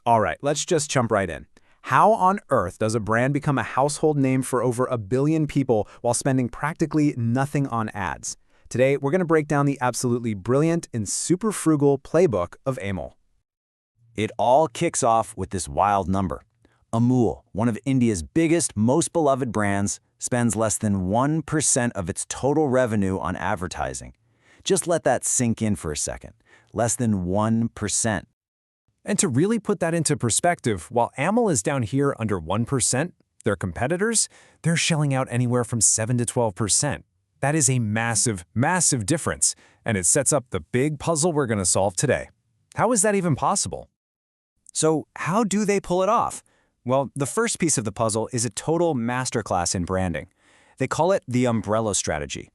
All right, let's just jump right in. How on earth does a brand become a household name for over a billion people while spending practically nothing on ads? Today, we're going to break down the absolutely brilliant and super frugal playbook of Amul. It all kicks off with this wild number. Amul, one of India's biggest, most beloved brands, spends less than 1% of its total revenue on advertising. Just let that sink in for a second. Less than 1%. And to really put that into perspective, while Amul is down here under 1%, their competitors, they're shelling out anywhere from 7 to 12%. That is a massive, massive difference, and it sets up the big puzzle we're going to solve today. How is that even possible? So how do they pull it off? Well, the first piece of the puzzle is a total masterclass in branding. They call it the umbrella strategy.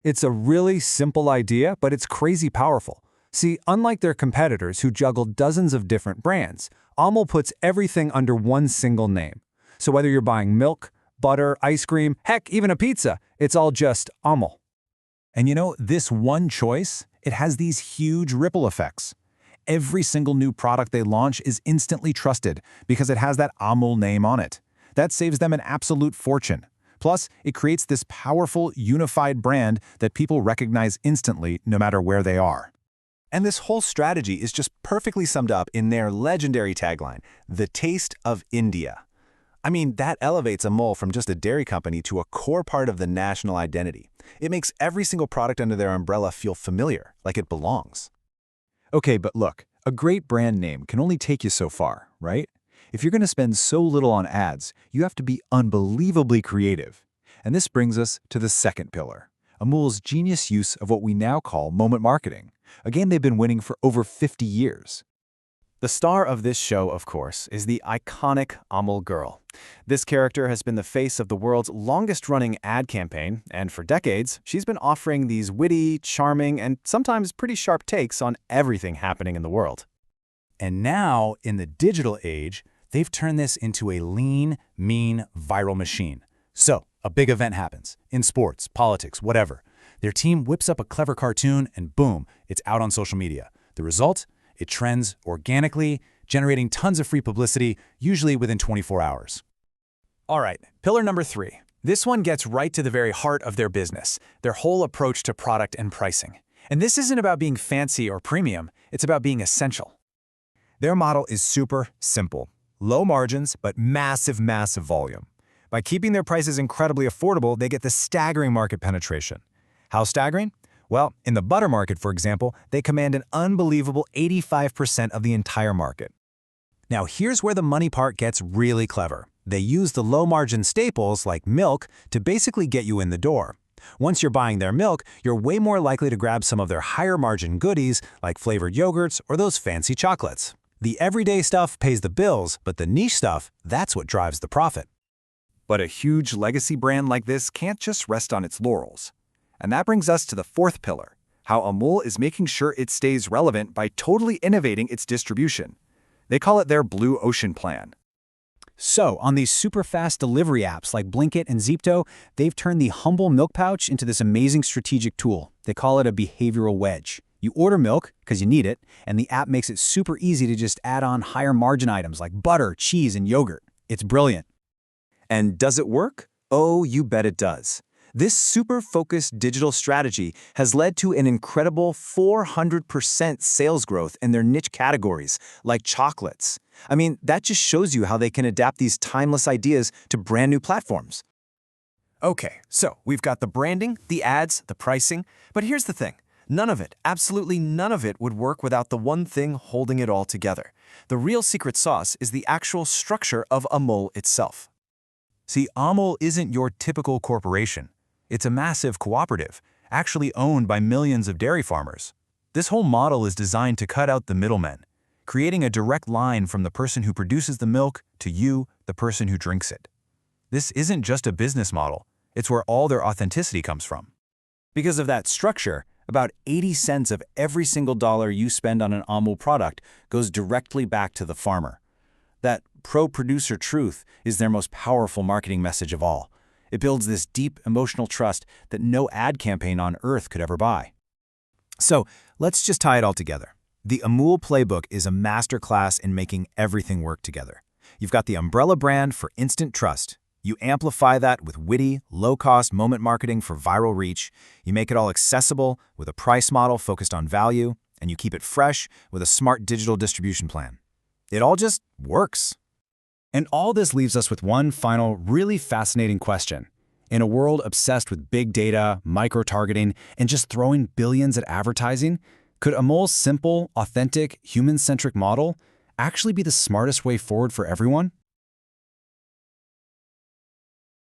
It's a really simple idea, but it's crazy powerful. See, unlike their competitors who juggle dozens of different brands, Amul puts everything under one single name. So whether you're buying milk, butter, ice cream, heck, even a pizza, it's all just Amul. And you know, this one choice, it has these huge ripple effects. Every single new product they launch is instantly trusted because it has that Amul name on it. That saves them an absolute fortune. Plus, it creates this powerful, unified brand that people recognize instantly no matter where they are. And this whole strategy is just perfectly summed up in their legendary tagline, "The Taste of India." I mean, that elevates Amul from just a dairy company to a core part of the national identity. It makes every single product under their umbrella feel familiar, like it belongs. Okay, but look, a great brand name can only take you so far, right? If you're going to spend so little on ads, you have to be unbelievably creative. And this brings us to the second pillar, Amul's genius use of what we now call moment marketing. A game they've been winning for over 50 years. The star of this show, of course, is the iconic Amul girl. This character has been the face of the world's longest-running ad campaign, and for decades, she's been offering these witty, charming, and sometimes pretty sharp takes on everything happening in the world. And now, in the digital age, they've turned this into a lean, mean, viral machine. So, a big event happens, in sports, politics, whatever. Their team whips up a clever cartoon, and boom, it's out on social media. The result? It trends organically, generating tons of free publicity, usually within 24 hours. All right, pillar number 3. This one gets right to the very heart of their business, their whole approach to product and pricing. And this isn't about being fancy or premium, it's about being essential. Their model is super simple. Low margins, but massive, massive volume. By keeping their prices incredibly affordable, they get the staggering market penetration. How staggering? Well, in the butter market, for example, they command an unbelievable 85% of the entire market. Now here's where the money part gets really clever. They use the low-margin staples, like milk, to basically get you in the door. Once you're buying their milk, you're way more likely to grab some of their higher-margin goodies, like flavored yogurts or those fancy chocolates. The everyday stuff pays the bills, but the niche stuff, that's what drives the profit. But a huge legacy brand like this can't just rest on its laurels. And that brings us to the fourth pillar, how Amul is making sure it stays relevant by totally innovating its distribution. They call it their Blue Ocean plan. So, on these super fast delivery apps like Blinkit and Zepto, they've turned the humble milk pouch into this amazing strategic tool. They call it a behavioral wedge. You order milk, because you need it, and the app makes it super easy to just add on higher margin items like butter, cheese, and yogurt. It's brilliant. And does it work? Oh, you bet it does. This super-focused digital strategy has led to an incredible 400% sales growth in their niche categories, like chocolates. I mean, that just shows you how they can adapt these timeless ideas to brand new platforms. Okay, so we've got the branding, the ads, the pricing, but here's the thing. None of it, absolutely none of it would work without the one thing holding it all together. The real secret sauce is the actual structure of Amul itself. See, Amul isn't your typical corporation. It's a massive cooperative, actually owned by millions of dairy farmers. This whole model is designed to cut out the middlemen, creating a direct line from the person who produces the milk to you, the person who drinks it. This isn't just a business model, it's where all their authenticity comes from. Because of that structure, about 80 cents of every single dollar you spend on an Amul product goes directly back to the farmer. That pro-producer truth is their most powerful marketing message of all. It builds this deep emotional trust that no ad campaign on earth could ever buy. So, let's just tie it all together. The Amul playbook is a masterclass in making everything work together. You've got the umbrella brand for instant trust. You amplify that with witty, low-cost moment marketing for viral reach. You make it all accessible with a price model focused on value, and you keep it fresh with a smart digital distribution plan. It all just works. And all this leaves us with one final, really fascinating question. In a world obsessed with big data, micro-targeting, and just throwing billions at advertising, could Amul's simple, authentic, human-centric model actually be the smartest way forward for everyone?